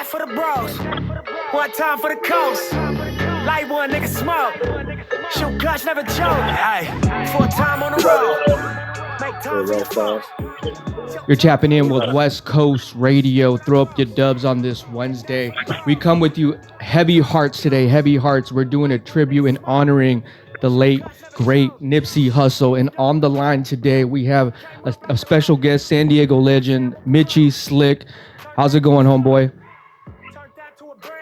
That for the bros. One time for the coast. Light one, nigga smoke. Shoot clutch, never joke. Hey, 4 time on the road. Make time for your folks. You're tapping in with Westcoast Radio. Throw up your dubs on this Wednesday. We come with you heavy hearts today. Heavy hearts. We're doing a tribute and honoring the late, great Nipsey Hussle. And on the line today, we have a special guest, San Diego legend, Mitchy Slick. How's it going, homeboy?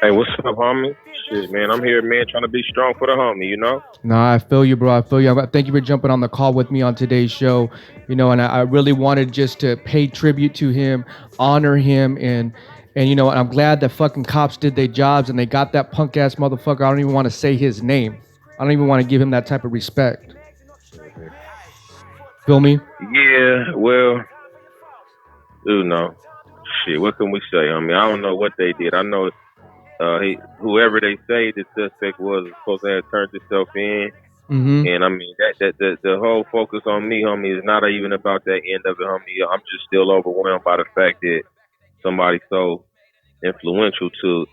Hey, what's up, homie? Shit, man, I'm here, man, trying to be strong for the homie, you know? Nah, I feel you, bro. I feel you. Thank you for jumping on the call with me on today's show. You know, and I really wanted just to pay tribute to him, honor him, and you know, I'm glad that fucking cops did their jobs and they got that punk ass motherfucker. I don't even want to say his name. I don't even want to give him that type of respect. Feel me? Yeah, well, you know, shit, what can we say? I mean, I don't know what they did. I know whoever they say the suspect was supposed to have turned himself in. Mm-hmm. And I mean, that the whole focus on me, homie, is not even about that end of it, homie. I'm just still overwhelmed by the fact that somebody so influential to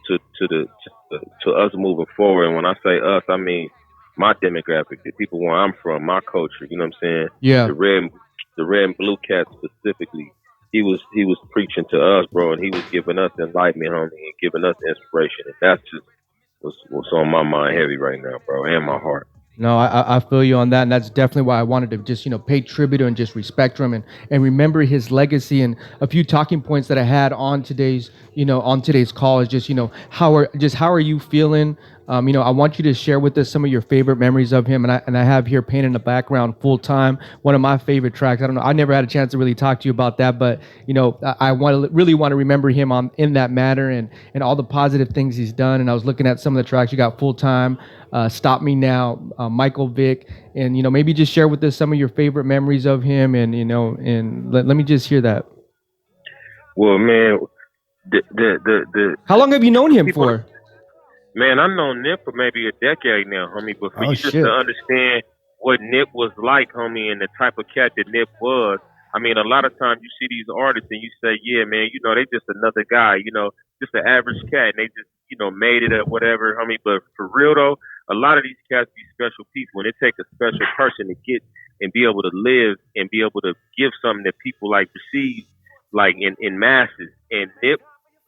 us moving forward. And when I say us, I mean my demographic, the people where I'm from, my culture. You know what I'm saying? Yeah. The red and blue cats specifically. He was preaching to us, bro, and he was giving us enlightenment, homie, and giving us inspiration. And that's just what's on my mind heavy right now, bro, and my heart. No, I feel you on that, and that's definitely why I wanted to just, you know, pay tribute and just respect him and remember his legacy. And a few talking points that I had on today's call is just, you know, how are you feeling? You know, I want you to share with us some of your favorite memories of him, and I have here Pain in the Background, Full Time, one of my favorite tracks. I don't know, I never had a chance to really talk to you about that, but you know, I really want to remember him in that matter and all the positive things he's done. And I was looking at some of the tracks. You got Full Time, Stop Me Now, Michael Vick, and you know, maybe just share with us some of your favorite memories of him, and you know, and let me just hear that. Well, man, how long have you known him for? Man, I've known Nip for maybe a decade now, homie. But for you just to understand what Nip was like, homie, and the type of cat that Nip was, I mean, a lot of times you see these artists and you say, yeah, man, you know, they just another guy, you know, just an average cat, and they just, you know, made it or whatever, homie. But for real, though, a lot of these cats be special people, and it takes a special person to get and be able to live and be able to give something that people, like, receive, like, in masses. And Nip,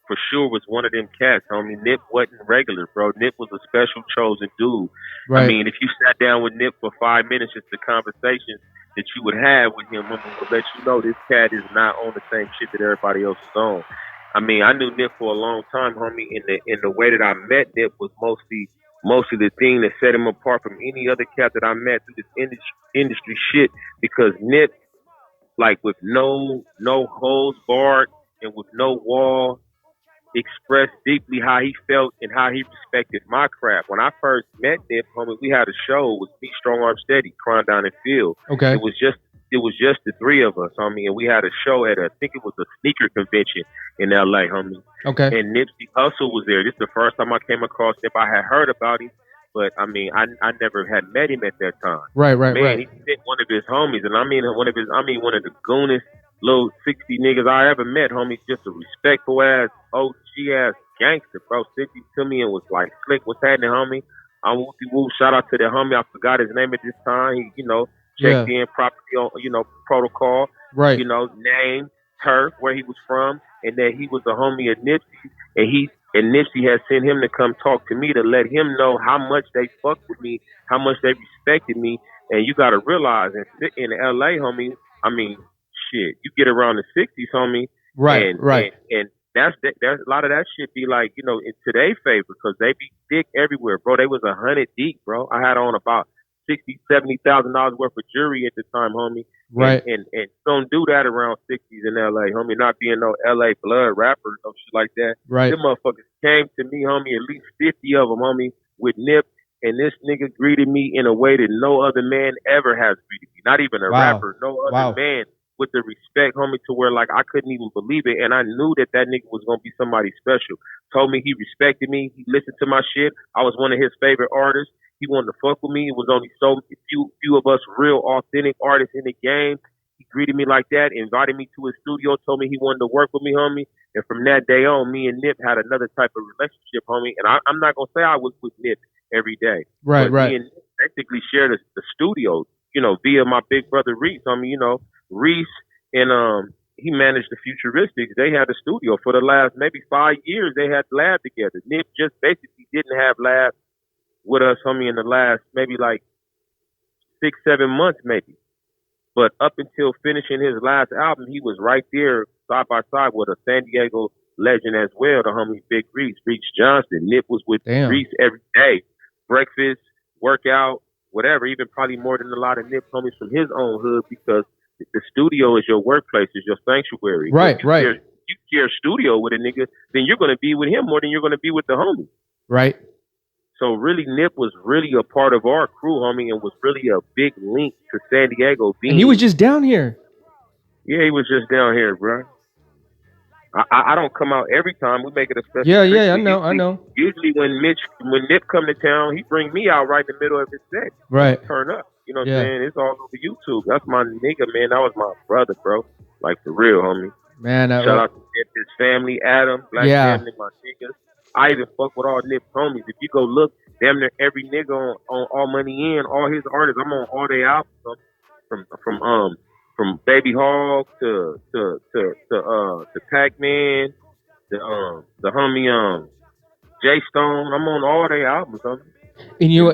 for sure, was one of them cats, homie. Nip wasn't regular, bro. Nip was a special chosen dude. Right. I mean, if you sat down with Nip for 5 minutes, just the conversations that you would have with him, homie, would let you know this cat is not on the same shit that everybody else is on. I mean, I knew Nip for a long time, homie. In the way that I met Nip was mostly the thing that set him apart from any other cat that I met through this industry shit. Because Nip, like, with no holds barred and with no wall, expressed deeply how he felt and how he respected my craft. When I first met Nip, homie, we had a show. It was me, Strong Arm Steady, Crying Down in Field. Okay. It was just the three of us, homie, and we had a show at I think it was a sneaker convention in L.A., homie. Okay. And Nipsey Hussle was there. This is the first time I came across Nip. I had heard about him, but I mean, I never had met him at that time. Right. Man, he sent one of his homies, and I mean one of the goonest little 60 niggas I ever met, homie. Just a respectful ass, OG ass gangster, bro. 60 to me and was like, Slick, what's happening, homie? I'm whoopie whoop. Shout out to the homie. I forgot his name at this time. He, you know, checked in properly on, you know, protocol. Right. You know, name, turf, where he was from, and that he was a homie of Nipsey, and Nipsey had sent him to come talk to me to let him know how much they fucked with me, how much they respected me. And you got to realize, in L.A., homie, I mean, shit, you get around the 60s, homie. Right. And that's a lot of that shit be like, you know, in today's favor, because they be thick everywhere, bro. They was 100 deep, bro. I had on about $60,000-$70,000 worth of jewelry at the time, homie. Right. And don't do that around 60s in LA, homie. Not being no LA blood rapper, no shit like that. Right. Them motherfuckers came to me, homie, at least 50 of them, homie, with Nip. And this nigga greeted me in a way that no other man ever has greeted me. Not even a rapper, no other man, with the respect, homie, to where, like, I couldn't even believe it. And I knew that nigga was going to be somebody special. Told me he respected me. He listened to my shit. I was one of his favorite artists. He wanted to fuck with me. It was only so few of us real authentic artists in the game. He greeted me like that, invited me to his studio, told me he wanted to work with me, homie. And from that day on, me and Nip had another type of relationship, homie. And I'm not gonna say I was with Nip every day, right, but right. me and Nip basically shared the studio, you know, via my big brother Reese. I mean, you know, Reese and he managed the Futuristics. They had a studio for the last maybe 5 years. They had lab together. Nip just basically didn't have lab with us, homie, in the last maybe like 6-7 months, maybe. But up until finishing his last album, he was right there side by side with a San Diego legend as well, the homie Big Reese Johnson. Nip was with Reese every day. Breakfast, workout, whatever, even probably more than a lot of Nip homies from his own hood, because the studio is your workplace, is your sanctuary. Right, right. You share a studio with a nigga, then you're going to be with him more than you're going to be with the homie. Right. So really, Nip was really a part of our crew, homie, and was really a big link to San Diego. And he was just down here. Yeah, he was just down here, bro. I don't come out every time. We make it a special. Yeah, I know. Usually when Nip come to town, he bring me out right in the middle of his set. Right. Turn up. You know what I'm saying? It's all over YouTube. That's my nigga, man. That was my brother, bro. Like, for real, homie. Man, shout out to Nip, his family, Adam, Black family, my niggas. I even fuck with all Nip's homies. If you go look, damn near every nigga on All Money In, all his artists, I'm on all their albums. From Baby Hog to Pac-Man, the homie Jay Stone. I'm on all their albums, homie. And you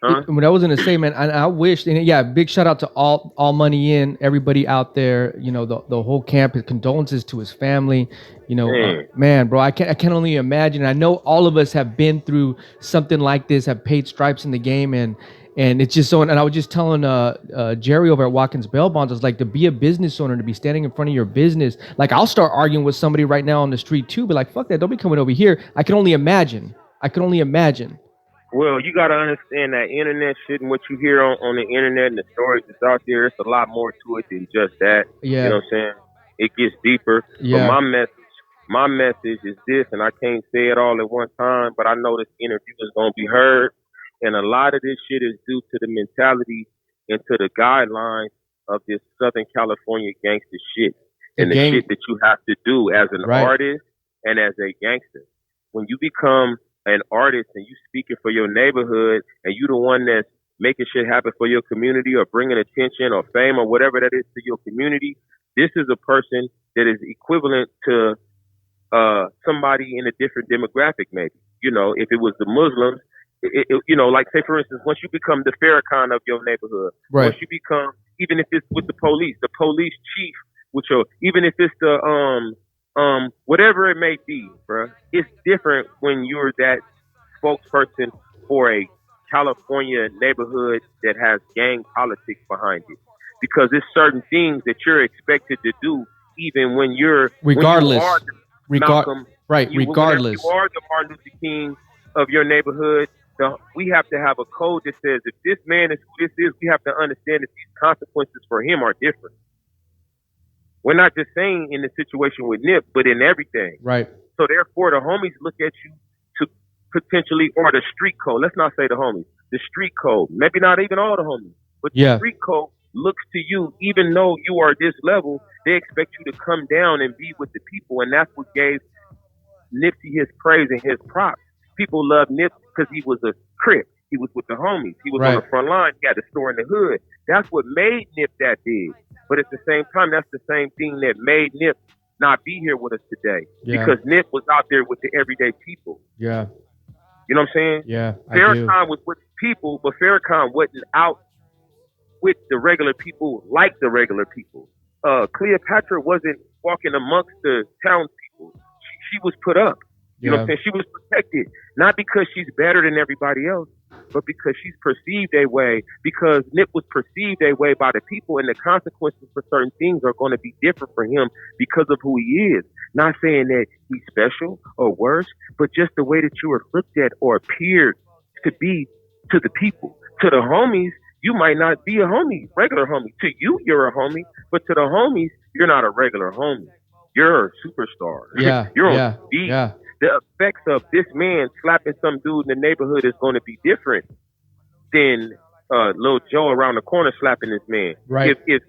what I was gonna say, man, I wish, and big shout out to all Money In, everybody out there, you know, the whole camp. His condolences to his family, you know, man, bro, I can only imagine. I know all of us have been through something like this, have paid stripes in the game, and it's just so. And I was just telling Jerry over at Watkins Bail Bonds, I was like, to be a business owner, to be standing in front of your business, like I'll start arguing with somebody right now on the street too, but like, fuck that, don't be coming over here. I can only imagine. Well, you got to understand that internet shit and what you hear on the internet and the stories that's out there, it's a lot more to it than just that. Yeah. You know what I'm saying? It gets deeper. Yeah. But my message is this, and I can't say it all at one time, but I know this interview is going to be heard. And a lot of this shit is due to the mentality and to the guidelines of this Southern California gangster shit. And the shit that you have to do as an artist and as a gangster. When you become an artist and you speaking for your neighborhood and you the one that's making shit happen for your community or bringing attention or fame or whatever that is to your community, this is a person that is equivalent to somebody in a different demographic, maybe. You know, if it was the Muslims, you know, like say for instance, once you become the Farrakhan of your neighborhood, once you become, even if it's with the police chief, even if it's the whatever it may be, bro, it's different when you're that spokesperson for a California neighborhood that has gang politics behind it, because there's certain things that you're expected to do, even when you're regardless. When you are the Martin Luther King of your neighborhood. We have to have a code that says if this man is who this is, we have to understand that these consequences for him are different. We're not just saying in the situation with Nip, but in everything. Right. So therefore, the homies look at you to potentially, or the street code. Let's not say the homies. The street code. Maybe not even all the homies, but the street code looks to you, even though you are this level, they expect you to come down and be with the people, and that's what gave Nipsey his praise and his props. People love Nip because he was a Crip. He was with the homies. He was on the front line. He had a store in the hood. That's what made Nip that big. But at the same time, that's the same thing that made Nip not be here with us today. Yeah. Because Nip was out there with the everyday people. Yeah. You know what I'm saying? Yeah. Farrakhan was with people, but Farrakhan wasn't out with the regular people like the regular people. Cleopatra wasn't walking amongst the townspeople. She was put up. You know what I'm saying? She was protected, not because she's better than everybody else, but because she's perceived a way, because Nip was perceived a way by the people, and the consequences for certain things are going to be different for him because of who he is. Not saying that he's special or worse, but just the way that you are looked at or appeared to be to the people. To the homies, you might not be a homie, regular homie. To you, you're a homie, but to the homies, you're not a regular homie. You're a superstar. Yeah. You're on TV. Yeah. The effects of this man slapping some dude in the neighborhood is going to be different than Lil Joe around the corner slapping this man. Right. If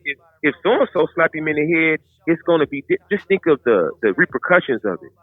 if so and so slap him in the head, it's gonna be. Just think of the repercussions of it.